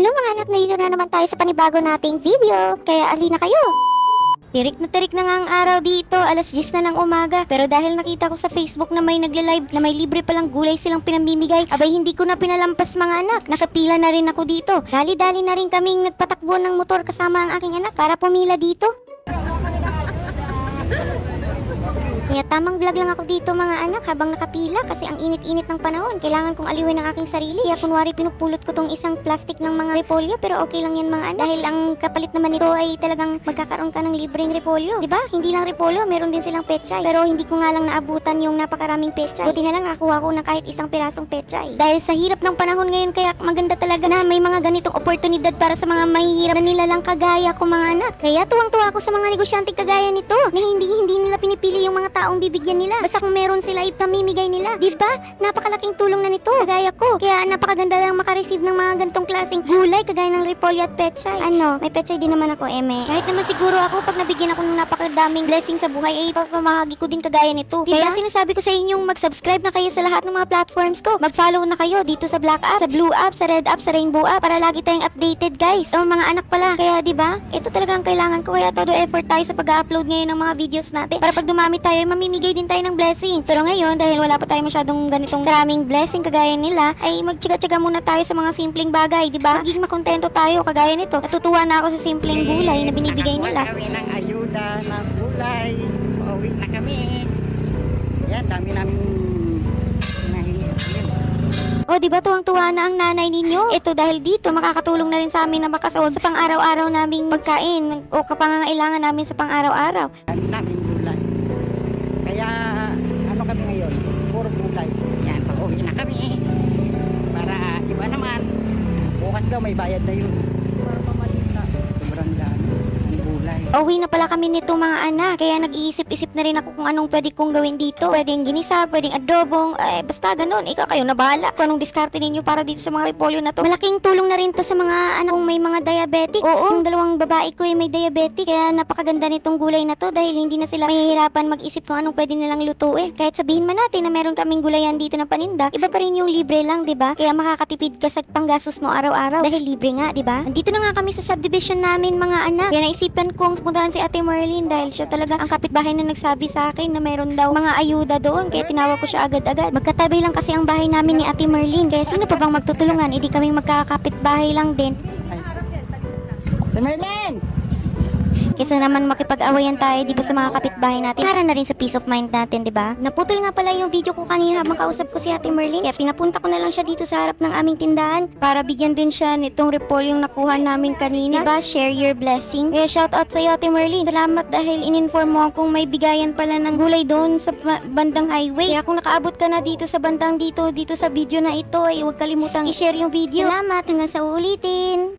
Hello mga anak, nandito na naman tayo sa panibago nating video. Kaya alina kayo. Tirik na nga ang araw dito, alas 10 na ng umaga. Pero dahil nakita ko sa Facebook na may nagla-live na may libre palang gulay silang pinamimigay, abay hindi ko na pinalampas mga anak. Nakapila na rin ako dito. Dali-dali na rin kaming nagpatakbo ng motor kasama ang aking anak para pumila dito. Kaya tamang vlog lang ako dito mga anak habang nakapila kasi ang init-init ng panahon. Kailangan kong aliwin ang aking sarili. Kaya kunwari pinupulot ko tong isang plastic ng mga repolyo, pero okay lang yan mga anak. Dahil ang kapalit naman nito ay talagang magkakaroon ka ng libreng repolyo. Diba? Hindi lang repolyo, meron din silang pechay. Pero hindi ko nga lang naabutan yung napakaraming pechay. Buti na lang nakakuha ko ng kahit isang pirasong pechay. Dahil sa hirap ng panahon ngayon, kaya maganda talaga na may mga ganitong oportunidad para sa mga mahihirap na nilalang kagaya ko mga anak. Kaya tuwang-tuwa ako sa mga negosyante kagaya nito na hindi nila pinipili yung mga taong bibigyan nila. Basta kung meron sila, ipamimigay nila. Diba? Napakalaking tulong na nito. Kagaya ko. Kaya napakaganda lang makareceive ng mga ganitong klaseng gulay kagaya ng repolyo at pechay. May pechay din naman ako, eme. Kahit naman siguro ako, pag nabigyan ako ng napakadaming blessing sa buhay, ay papamahagi ko din kagaya nito. Diba? Kaya sinasabi ko sa inyong mag-subscribe na kayo sa lahat ng mga platforms ko. Mag-follow na kayo dito sa Black App, sa Blue App, sa Red App, sa Rainbow App para lagi tayong updated guys. O mga anak pala. Kaya diba? Ito talaga ang kailangan ko. Kaya todo effort tayo sa pag-upload ngayon ng mga videos natin. Para pag dumami tayo, mamimigay din tayo ng blessing. Pero ngayon, dahil wala pa tayo masyadong ganitong karaming blessing kagaya nila, ay magtsaga-tsaga muna tayo sa mga simpleng bagay, di ba? Magiging makontento tayo kagaya nito. Natutuwa na ako sa simpleng gulay na binibigay nila. Kami ng ayuda ng gulay. Pauwi na kami. Yan, dami namin nahingi. O, di ba tuwang-tuwa na ang nanay ninyo? Ito dahil dito makakatulong na rin sa amin na makasahod sa pang-araw-araw naming magkain o kapangangailangan namin sa pang-araw-araw. Dami namin gulay. Kaya ano kami ngayon? Puro gulay. Yan, pauwi na kami. Para iba naman. Bukas daw may bayad na yun. Para pamalita. Sobrang dami ng gulay. Uwi na pala kami nito mga anak. Kaya nag-iisip-isip na rin ako kung anong pwede kong gawin dito. Pwedeng ginisa, pwedeng adobong. Basta ganun. Ikaw kayo na bahala. Kung anong diskarte ninyo para dito sa mga repolyo na to. Malaking tulong na rin to sa mga anak kong may mga diabetic. Oo, yung dalawang babae ko ay may diabetic. Kaya napakaganda nitong gulay na to dahil hindi na sila mahihirapan mag-isip kung anong pwede nilang lutuin. Kahit sabihin man natin na meron kaming gulayan dito na paninda, iba pa rin yung libre lang, 'di ba? Kaya makakatipid ka sa panggastos mo araw-araw dahil libre nga, 'di ba? Andito na nga kami sa subdivision namin mga anak. Kaya naisipan kong puntahan si Ate Marlene dahil siya talaga ang kapitbahay na nagsabi sa akin na meron daw mga ayuda doon. Kaya tinawag ko siya agad-agad. Magkatabi lang kasi ang bahay namin ni Ate Marlene. Kaya sino pa bang magtutulungan? Hindi kaming magkakapitbahay lang din. Si Merlin! Kesa naman makipag-awayan tayo di ba sa mga kapitbahay natin para na rin sa peace of mind natin, di ba? Naputol nga pala yung video ko kanina habang kausap ko si Ate Marlene. Kaya pinapunta ko na lang siya dito sa harap ng aming tindahan para bigyan din siya nitong repolyong nakuha namin kanina. Diba? Share your blessing. Kaya shoutout sa iyo Ate Marlene. Salamat dahil in-inform mo akong may bigayan pala ng gulay doon sa bandang highway. Kaya kung nakaabot ka na dito sa bandang dito sa video na ito ay huwag kalimutang i-share yung video. Salamat hanggang sa uulitin.